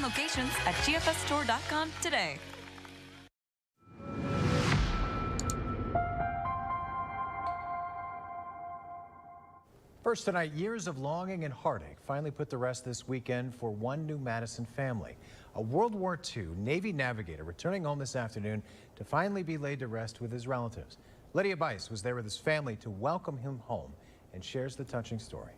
locations at gfsstore.com today. First tonight, years of longing and heartache finally put to rest this weekend for one New Madison family. A World War II Navy navigator returning home this afternoon to finally be laid to rest with his relatives. Lydia Bice was there with his family to welcome him home and shares the touching story.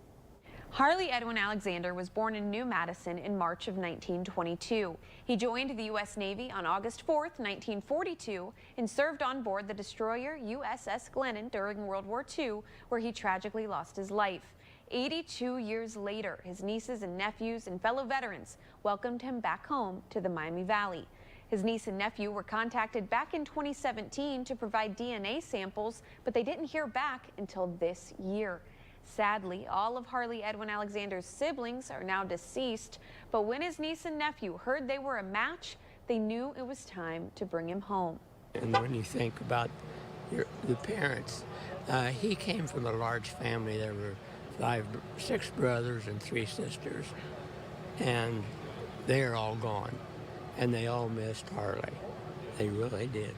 Harley Edwin Alexander was born in New Madison in March of 1922. He joined the U.S. Navy on August 4th, 1942, and served on board the destroyer USS Glennon during World War II, where he tragically lost his life. 82 years later, his nieces and nephews and fellow veterans welcomed him back home to the Miami Valley. His niece and nephew were contacted back in 2017 to provide DNA samples, but they didn't hear back until this year. Sadly, all of Harley Edwin Alexander's siblings are now deceased, but when his niece and nephew heard they were a match, they knew it was time to bring him home. And when you think about the parents, he came from a large family. There were 6 brothers and 3 sisters, and they are all gone, and they all missed Harley. They really did.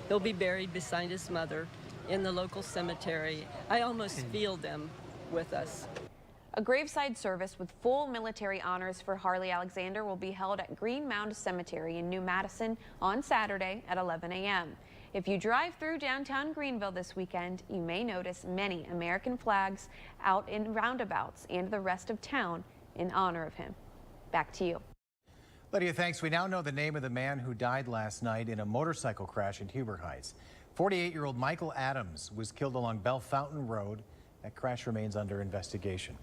He'll be buried beside his mother in the local cemetery. I almost feel them with us. A graveside service with full military honors for Harley Alexander will be held at Green Mound Cemetery in New Madison on Saturday at 11 a.m. If you drive through downtown Greenville this weekend, you may notice many American flags out in roundabouts and the rest of town in honor of him. Back to you. Lydia, thanks. We now know the name of the man who died last night in a motorcycle crash in Huber Heights. 48-year-old Michael Adams was killed along Bell Fountain Road. That crash remains under investigation.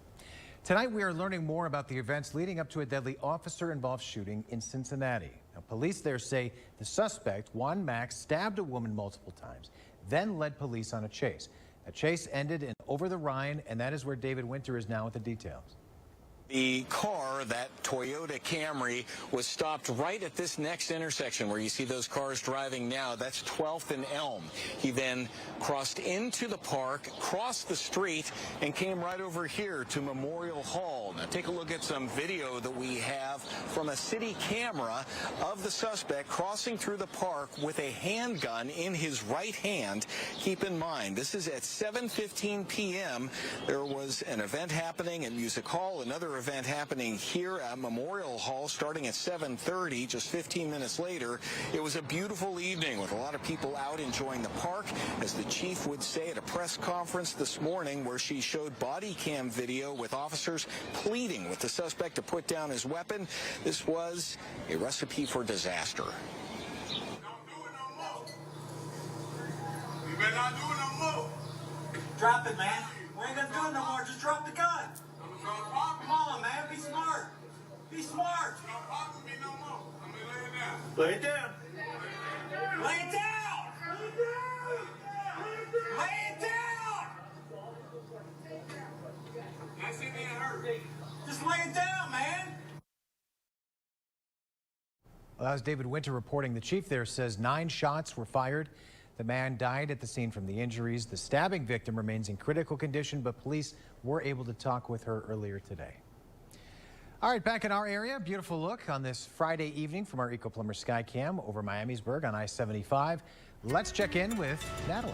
Tonight, we are learning more about the events leading up to a deadly officer-involved shooting in Cincinnati. Now, police there say the suspect, Juan Max, stabbed a woman multiple times, then led police on a chase. A chase ended in Over the Rhine, and that is where David Winter is now with the details. The car, that Toyota Camry, was stopped right at this next intersection where you see those cars driving now. That's 12th and Elm. He then crossed into the park, crossed the street, and came right over here to Memorial Hall. Now take a look at some video that we have from a city camera of the suspect crossing through the park with a handgun in his right hand. Keep in mind, this is at 7:15 p.m. There was an event happening at Music Hall, another event happening here at Memorial Hall starting at 7:30, just 15 minutes later. It was a beautiful evening with a lot of people out enjoying the park, as the chief would say at a press conference this morning where she showed body cam video with officers pleading with the suspect to put down his weapon. This was a recipe for disaster. Don't do it no more. You better not do it no more. Drop it, man. We ain't gonna do it no more. Just drop the gun. Come on, man. Be smart. Be smart. Don't pop with me no more. I'm gonna lay it down. Lay it down. Lay it down. Lay it down. I see me hurt. Just lay it down, man. Well, that was David Winter reporting. The chief there says 9 shots were fired. The man died at the scene from the injuries. The stabbing victim remains in critical condition, but police were able to talk with her earlier today. All right, back in our area, beautiful look on this Friday evening from our EcoPlumber Skycam over Miamisburg on I-75. Let's check in with Natalie.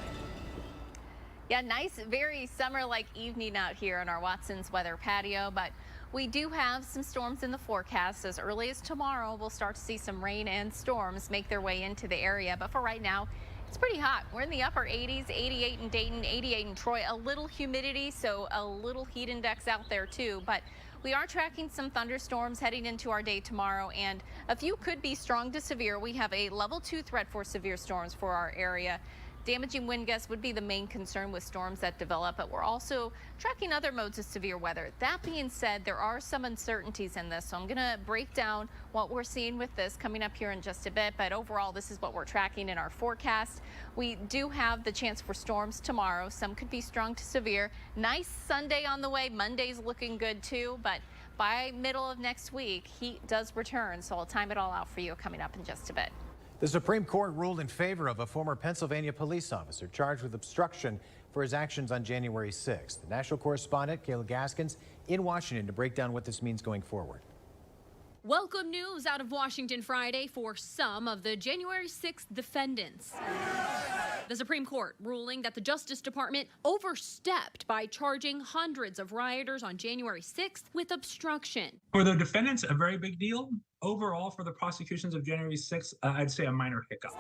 Yeah, nice, very summer-like evening out here on our Watson's weather patio, but we do have some storms in the forecast. As early as tomorrow, we'll start to see some rain and storms make their way into the area, but for right now, it's pretty hot. We're in the upper 80s, 88 in Dayton, 88 in Troy. A little humidity, so a little heat index out there too. But we are tracking some thunderstorms heading into our day tomorrow, and a few could be strong to severe. We have a level 2 threat for severe storms for our area. Damaging wind gusts would be the main concern with storms that develop, but we're also tracking other modes of severe weather. That being said, there are some uncertainties in this, so I'm going to break down what we're seeing with this coming up here in just a bit, but overall, this is what we're tracking in our forecast. We do have the chance for storms tomorrow. Some could be strong to severe. Nice Sunday on the way. Monday's looking good too, but by middle of next week, heat does return, so I'll time it all out for you coming up in just a bit. The Supreme Court ruled in favor of a former Pennsylvania police officer charged with obstruction for his actions on January 6th. The national correspondent, Kayla Gaskins, in Washington to break down what this means going forward. Welcome news out of Washington Friday for some of the January 6th defendants. The Supreme Court ruling that the Justice Department overstepped by charging hundreds of rioters on January 6th with obstruction. For the defendants, a very big deal. Overall, for the prosecutions of January 6th, I'd say a minor hiccup.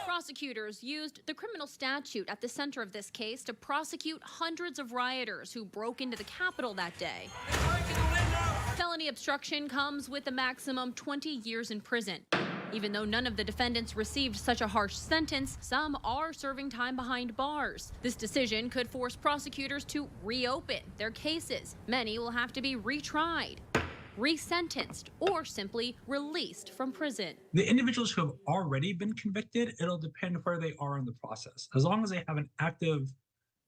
Prosecutors used the criminal statute at the center of this case to prosecute hundreds of rioters who broke into the Capitol that day. Felony obstruction comes with a maximum 20 years in prison. Even though none of the defendants received such a harsh sentence, some are serving time behind bars. This decision could force prosecutors to reopen their cases. Many will have to be retried, resentenced, or simply released from prison. The individuals who have already been convicted, it'll depend where they are in the process. As long as they have an active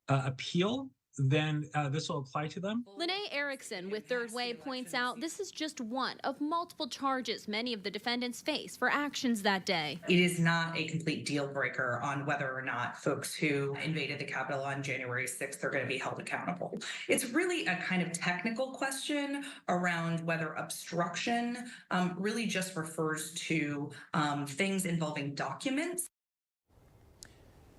appeal, then this will apply to them. Lene Erickson with Third Way points out this is just one of multiple charges many of the defendants face for actions that day. It is not a complete deal breaker on whether or not folks who invaded the Capitol on January 6th are going to be held accountable. It's really a kind of technical question around whether obstruction really just refers to things involving documents.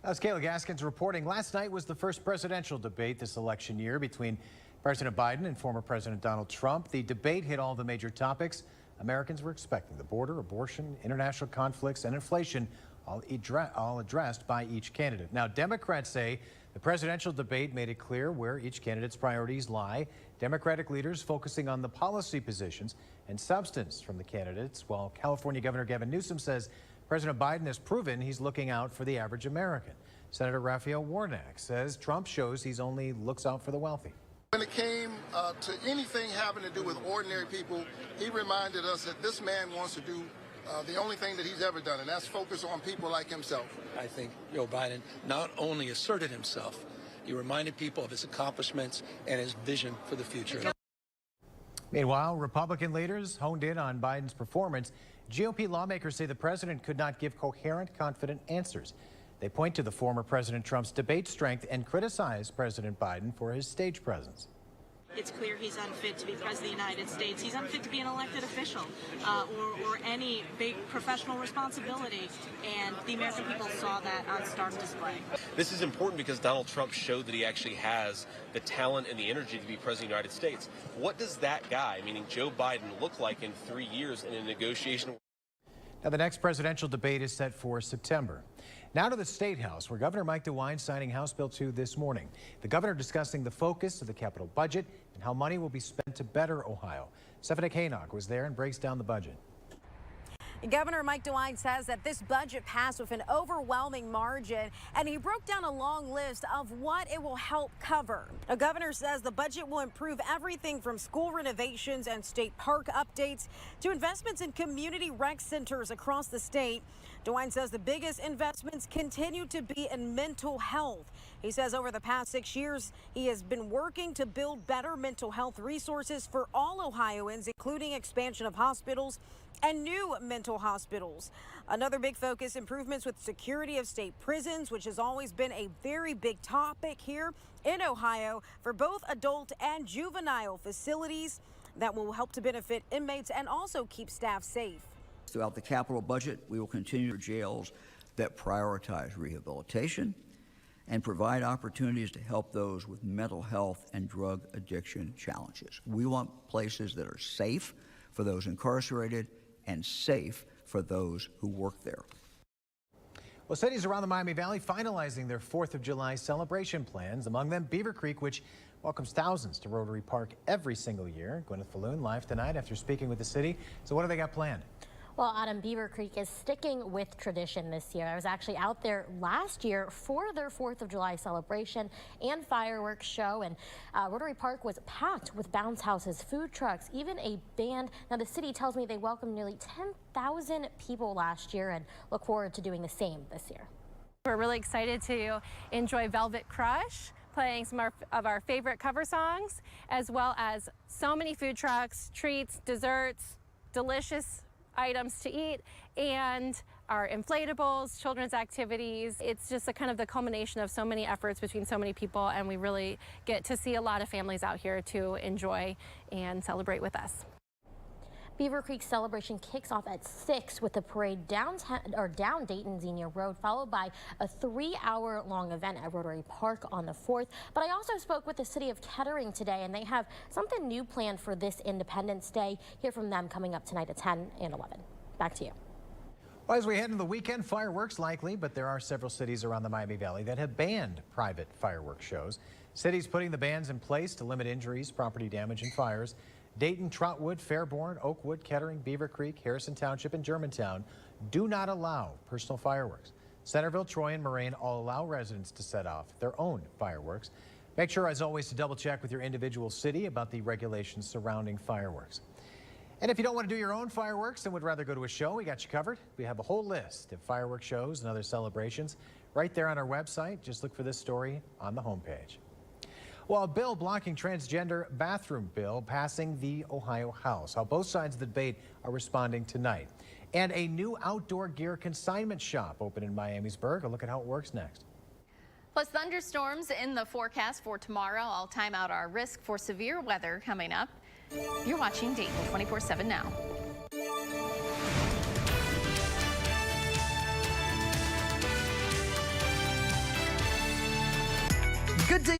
As Kayla Gaskins reporting, last night was the first presidential debate this election year between President Biden and former President Donald Trump. The debate hit all the major topics Americans were expecting: the border, abortion, international conflicts, and inflation, all addressed by each candidate. Now, Democrats say the presidential debate made it clear where each candidate's priorities lie. Democratic leaders focusing on the policy positions and substance from the candidates, while California Governor Gavin Newsom says President Biden has proven he's looking out for the average American. Senator Raphael Warnock says Trump shows he's only looks out for the wealthy. When it came to anything having to do with ordinary people, he reminded us that this man wants to do the only thing that he's ever done, and that's focus on people like himself. I think Joe Biden not only asserted himself, he reminded people of his accomplishments and his vision for the future. Meanwhile, Republican leaders honed in on Biden's performance. GOP lawmakers say the president could not give coherent, confident answers. They point to the former President Trump's debate strength and criticize President Biden for his stage presence. It's clear he's unfit to be president of the United States. He's unfit to be an elected official or any big professional responsibility. And the American people saw that on stark display. This is important because Donald Trump showed that he actually has the talent and the energy to be president of the United States. What does that guy, meaning Joe Biden, look like in 3 years in a negotiation? Now, the next presidential debate is set for September. Now to the State House, where Governor Mike DeWine signing House Bill 2 this morning. The governor discussing the focus of the capital budget and how money will be spent to better Ohio. Stephanie Kanock was there and breaks down the budget. Governor Mike DeWine says that this budget passed with an overwhelming margin, and he broke down a long list of what it will help cover. The governor says the budget will improve everything from school renovations and state park updates to investments in community rec centers across the state. DeWine says the biggest investments continue to be in mental health. He says over the past 6 years, he has been working to build better mental health resources for all Ohioans, including expansion of hospitals and new mental hospitals. Another big focus, improvements with security of state prisons, which has always been a very big topic here in Ohio for both adult and juvenile facilities that will help to benefit inmates and also keep staff safe. Throughout the capital budget, we will continue jails that prioritize rehabilitation and provide opportunities to help those with mental health and drug addiction challenges. We want places that are safe for those incarcerated and safe for those who work there. Well, cities around the Miami Valley finalizing their 4th of July celebration plans, among them Beaver Creek, which welcomes thousands to Rotary Park every single year. Gwyneth Falloon live tonight after speaking with the city. So what do they got planned? Well, Adam, Beaver Creek is sticking with tradition this year. I was actually out there last year for their 4th of July celebration and fireworks show, and Rotary Park was packed with bounce houses, food trucks, even a band. Now, the city tells me they welcomed nearly 10,000 people last year and look forward to doing the same this year. We're really excited to enjoy Velvet Crush, playing some of our favorite cover songs, as well as so many food trucks, treats, desserts, delicious items to eat, and our inflatables, children's activities. It's just a kind of the culmination of so many efforts between so many people, and we really get to see a lot of families out here to enjoy and celebrate with us. Beaver Creek celebration kicks off at 6 with a parade down Dayton Xenia Road, followed by a 3-hour-long event at Rotary Park on the 4th. But I also spoke with the city of Kettering today, and they have something new planned for this Independence Day. Hear from them coming up tonight at 10 and 11. Back to you. Well, as we head into the weekend, fireworks likely, but there are several cities around the Miami Valley that have banned private fireworks shows. Cities putting the bans in place to limit injuries, property damage, and fires. Dayton, Trotwood, Fairborn, Oakwood, Kettering, Beaver Creek, Harrison Township, and Germantown do not allow personal fireworks. Centerville, Troy, and Moraine all allow residents to set off their own fireworks. Make sure, as always, to double check with your individual city about the regulations surrounding fireworks. And if you don't want to do your own fireworks and would rather go to a show, we got you covered. We have a whole list of fireworks shows and other celebrations right there on our website. Just look for this story on the homepage. Well, a bill blocking transgender bathroom bill passing the Ohio House. How both sides of the debate are responding tonight. And a new outdoor gear consignment shop open in Miamisburg. A look at how it works next. Plus thunderstorms in the forecast for tomorrow. I'll time out our risk for severe weather coming up. You're watching Dayton 24/7 now. Good day.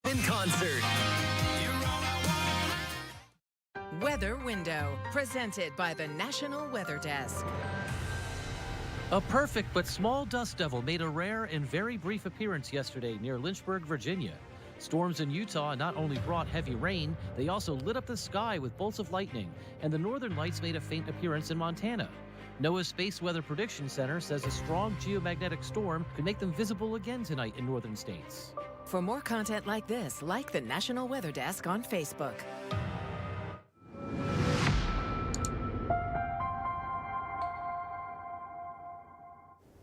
In concert. Weather Window, presented by the National Weather Desk. A perfect but small dust devil made a rare and very brief appearance yesterday near Lynchburg, Virginia. Storms in Utah not only brought heavy rain, they also lit up the sky with bolts of lightning, and the northern lights made a faint appearance in Montana. NOAA's Space Weather Prediction Center says a strong geomagnetic storm could make them visible again tonight in northern states. For more content like this, like the National Weather Desk on Facebook.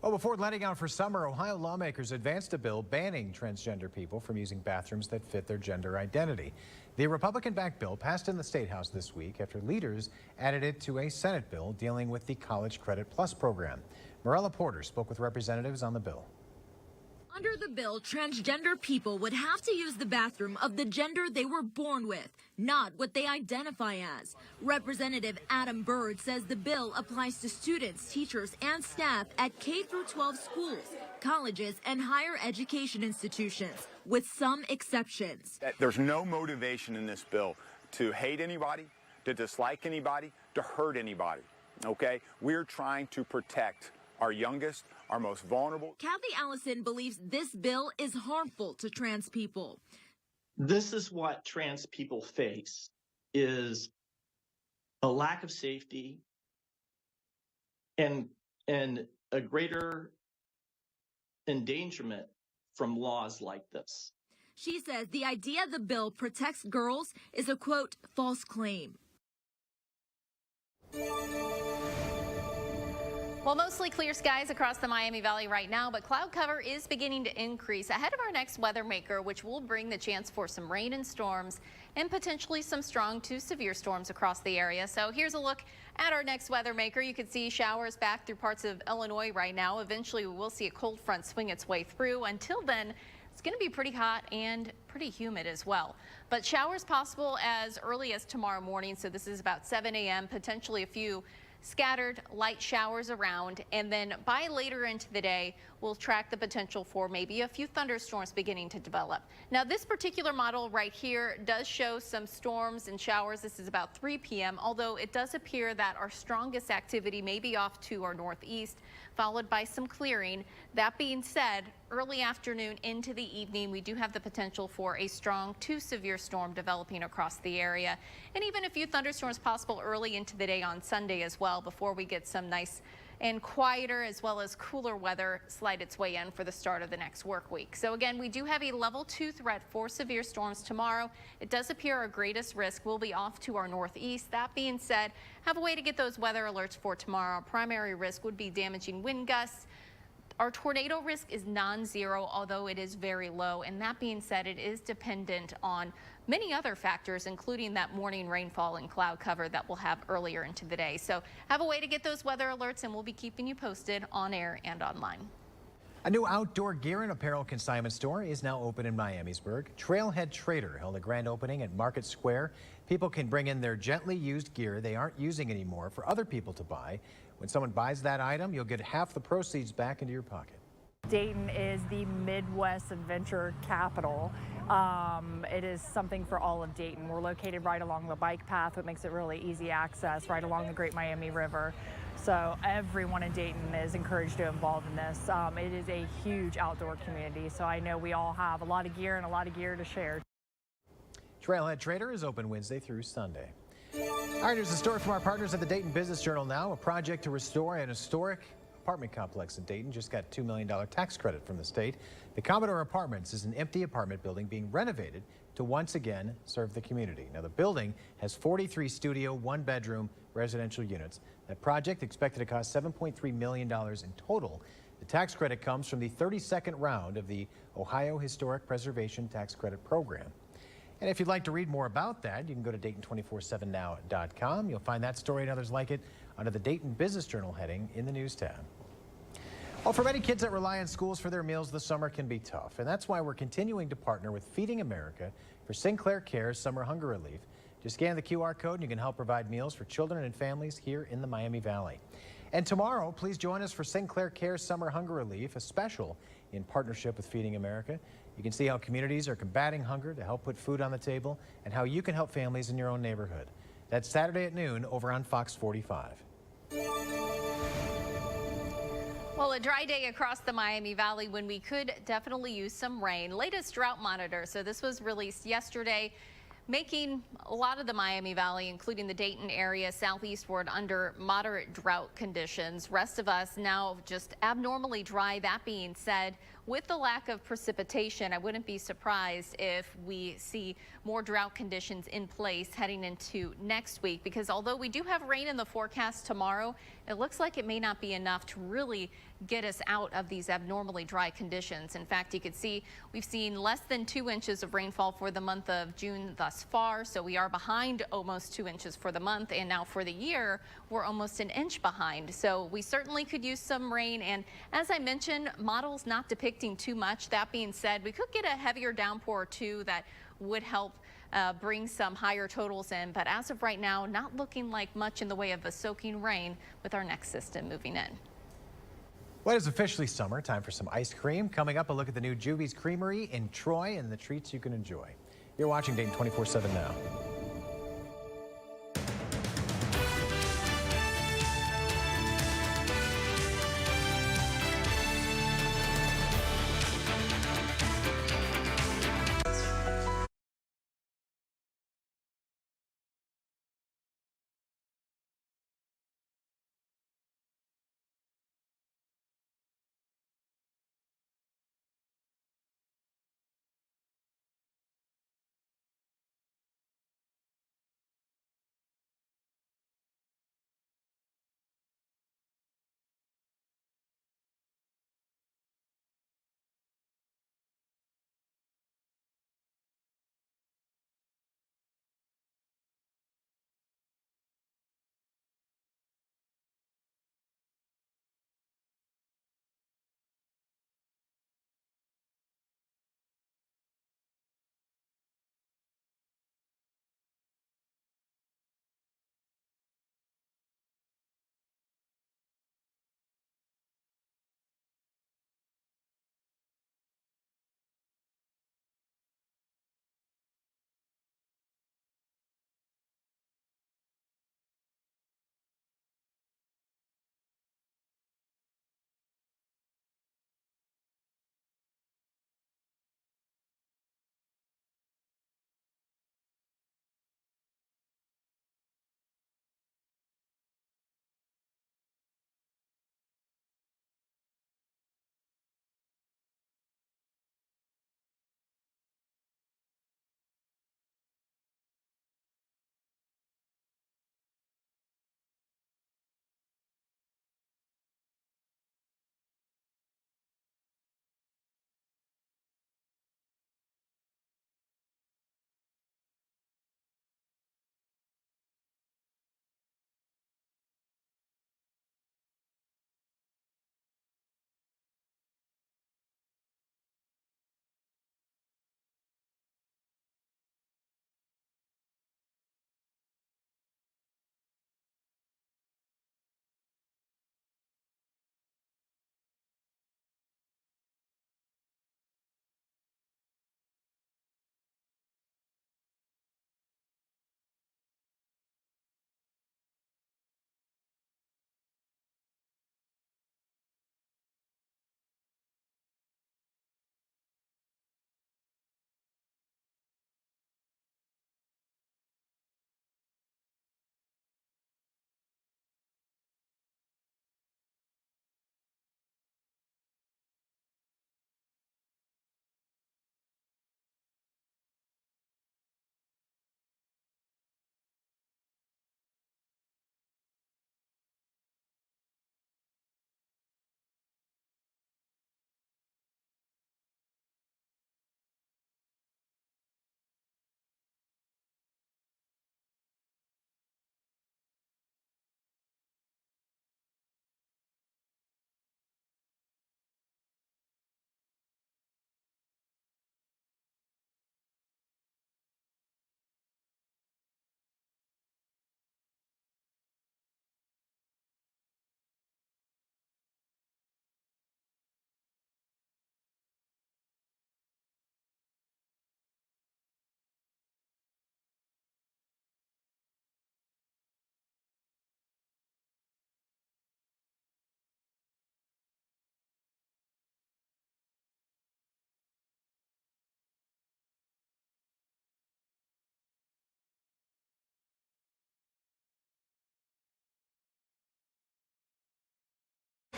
Well, Well, before letting out for summer, Ohio lawmakers advanced a bill banning transgender people from using bathrooms that fit their gender identity. The Republican-backed bill passed in the State House this week after leaders added it to a Senate bill dealing with the College Credit Plus program. Morella Porter spoke with representatives on the bill. Under the bill, transgender people would have to use the bathroom of the gender they were born with, not what they identify as. Representative Adam Byrd says the bill applies to students, teachers, and staff at K-12 schools, colleges, and higher education institutions, with some exceptions. There's no motivation in this bill to hate anybody, to dislike anybody, to hurt anybody, okay? We're trying to protect our youngest, our most vulnerable. Kathy Allison believes this bill is harmful to trans people. This is what trans people face, is a lack of safety and a greater endangerment from laws like this. She says the idea the bill protects girls is a, quote, false claim. Well, mostly clear skies across the Miami Valley right now, but cloud cover is beginning to increase ahead of our next weather maker, which will bring the chance for some rain and storms and potentially some strong to severe storms across the area. So here's a look at our next weather maker. You can see showers back through parts of Illinois right now. Eventually, we will see a cold front swing its way through. Until then, it's going to be pretty hot and pretty humid as well. But showers possible as early as tomorrow morning. So this is about 7 a.m., potentially a few scattered light showers around, and then by later into the day, we'll track the potential for maybe a few thunderstorms beginning to develop. Now, this particular model right here does show some storms and showers. This is about 3 p.m., although it does appear that our strongest activity may be off to our northeast, followed by some clearing. That being said, early afternoon into the evening, we do have the potential for a strong to severe storm developing across the area, and even a few thunderstorms possible early into the day on Sunday as well, before we get some nice and quieter as well as cooler weather slide its way in for the start of the next work week. So again, we do have a level 2 threat for severe storms tomorrow. It does appear our greatest risk will be off to our northeast. That being said, have a way to get those weather alerts for tomorrow. Our primary risk would be damaging wind gusts. Our tornado risk is non-zero, although it is very low. And that being said, it is dependent on many other factors, including that morning rainfall and cloud cover that we'll have earlier into the day. So have a way to get those weather alerts, and we'll be keeping you posted on air and online. A new outdoor gear and apparel consignment store is now open in Miamisburg. Trailhead Trader held a grand opening at Market Square. People can bring in their gently used gear they aren't using anymore for other people to buy. When someone buys that item, you'll get half the proceeds back into your pocket. Dayton is the Midwest adventure capital. It is something for all of Dayton. We're located right along the bike path, which makes it really easy access right along the Great Miami River. So everyone in Dayton is encouraged to involve in this. It is a huge outdoor community, so I know we all have a lot of gear and a lot of gear to share. Trailhead Trader is open Wednesday through Sunday. All right, here's a story from our partners at the Dayton Business Journal now. A project to restore an historic apartment complex in Dayton just got a $2 million tax credit from the state. The Commodore Apartments is an empty apartment building being renovated to once again serve the community. Now, the building has 43 studio, 1-bedroom residential units. That project expected to cost $7.3 million in total. The tax credit comes from the 32nd round of the Ohio Historic Preservation Tax Credit Program. And if you'd like to read more about that, you can go to Dayton247now.com. You'll find that story and others like it under the Dayton Business Journal heading in the News tab. Well, for many kids that rely on schools for their meals, the summer can be tough. And that's why we're continuing to partner with Feeding America for Sinclair Care's Summer Hunger Relief. Just scan the QR code and you can help provide meals for children and families here in the Miami Valley. And tomorrow, please join us for Sinclair Care's Summer Hunger Relief, a special in partnership with Feeding America. You can see how communities are combating hunger to help put food on the table and how you can help families in your own neighborhood. That's Saturday at noon over on Fox 45. Well, a dry day across the Miami Valley when we could definitely use some rain. Latest drought monitor. So this was released yesterday, making a lot of the Miami Valley, including the Dayton area, southeastward under moderate drought conditions. Rest of us now just abnormally dry. That being said, with the lack of precipitation, I wouldn't be surprised if we see more drought conditions in place heading into next week, because although we do have rain in the forecast tomorrow, it looks like it may not be enough to really get us out of these abnormally dry conditions. In fact, you could see we've seen less than 2 inches of rainfall for the month of June thus far, so we are behind almost 2 inches for the month, and now for the year we're almost an inch behind. So we certainly could use some rain, and as I mentioned, models not depicting too much. That being said, we could get a heavier downpour or two that would help bring some higher totals in, but as of right now, not looking like much in the way of a soaking rain with our next system moving in. Well, it is officially summer. Time for some ice cream. Coming up, a look at the new Juvia's Creamery in Troy and the treats you can enjoy. You're watching Dayton 24/7 now.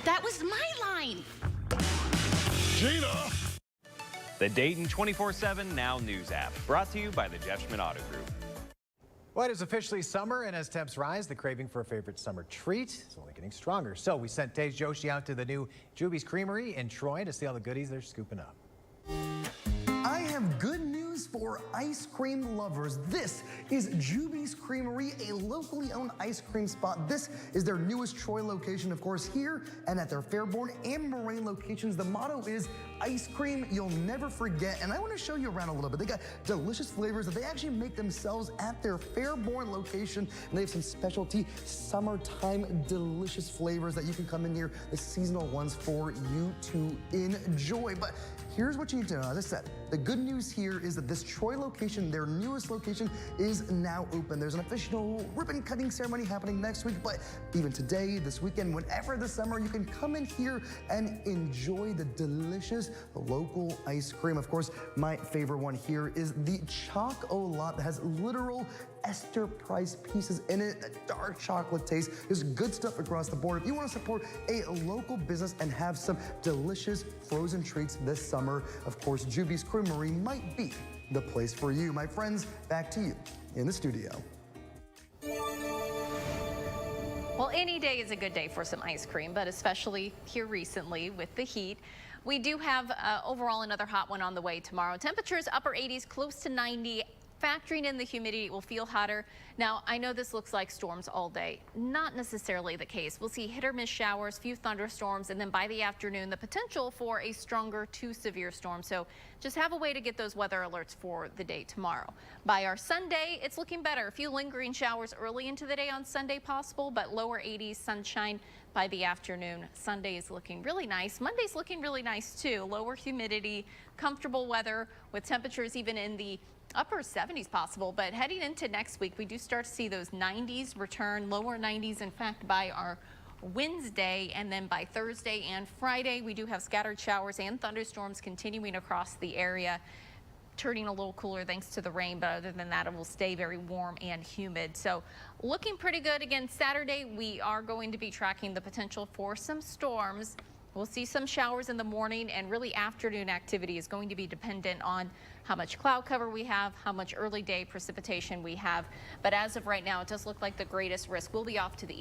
That was my line. Gina! The Dayton 24/7 Now News app, brought to you by the Jeff Schmidt Auto Group. Well, it is officially summer, and as temps rise, the craving for a favorite summer treat is only getting stronger. So we sent Tej Joshi out to the new Juby's Creamery in Troy to see all the goodies they're scooping up. I have good news for ice cream lovers. This is Juby's Creamery, a locally owned ice cream spot. This is their newest Troy location, of course, here and at their Fairborn and Moraine locations. The motto is ice cream you'll never forget. And I want to show you around a little bit. They got delicious flavors that they actually make themselves at their Fairborn location. And they have some specialty summertime delicious flavors that you can come in here, the seasonal ones for you to enjoy. But here's what you need to know. As I said, the good news here is that this Troy location, their newest location, is now open. There's an official ribbon cutting ceremony happening next week, but even today, this weekend, whenever this summer, you can come in here and enjoy the delicious local ice cream. Of course, my favorite one here is the Choc-O-Lot that has literal Esther Price pieces in it, a dark chocolate taste. There's good stuff across the board. If you want to support a local business and have some delicious frozen treats this summer, of course, Juby's Creamery might be the place for you. My friends, back to you in the studio. Well, any day is a good day for some ice cream, but especially here recently with the heat. We do have overall another hot one on the way tomorrow. Temperatures upper 80s, close to 90. Factoring in the humidity, it will feel hotter. Now, I know this looks like storms all day. Not necessarily the case. We'll see hit or miss showers, few thunderstorms, and then by the afternoon, the potential for a stronger to severe storm. So just have a way to get those weather alerts for the day tomorrow. By our Sunday, it's looking better. A few lingering showers early into the day on Sunday possible, but lower 80s, sunshine by the afternoon. Sunday is looking really nice. Monday's looking really nice too. Lower humidity, comfortable weather with temperatures even in the upper 70s possible, but heading into next week, we do start to see those 90s return, lower 90s, in fact, by our Wednesday, and then by Thursday and Friday, we do have scattered showers and thunderstorms continuing across the area, turning a little cooler thanks to the rain, but other than that, it will stay very warm and humid. So looking pretty good. Again, Saturday, we are going to be tracking the potential for some storms. We'll see some showers in the morning, and really afternoon activity is going to be dependent on how much cloud cover we have, how much early day precipitation we have. But as of right now, it does look like the greatest risk will be off to the east.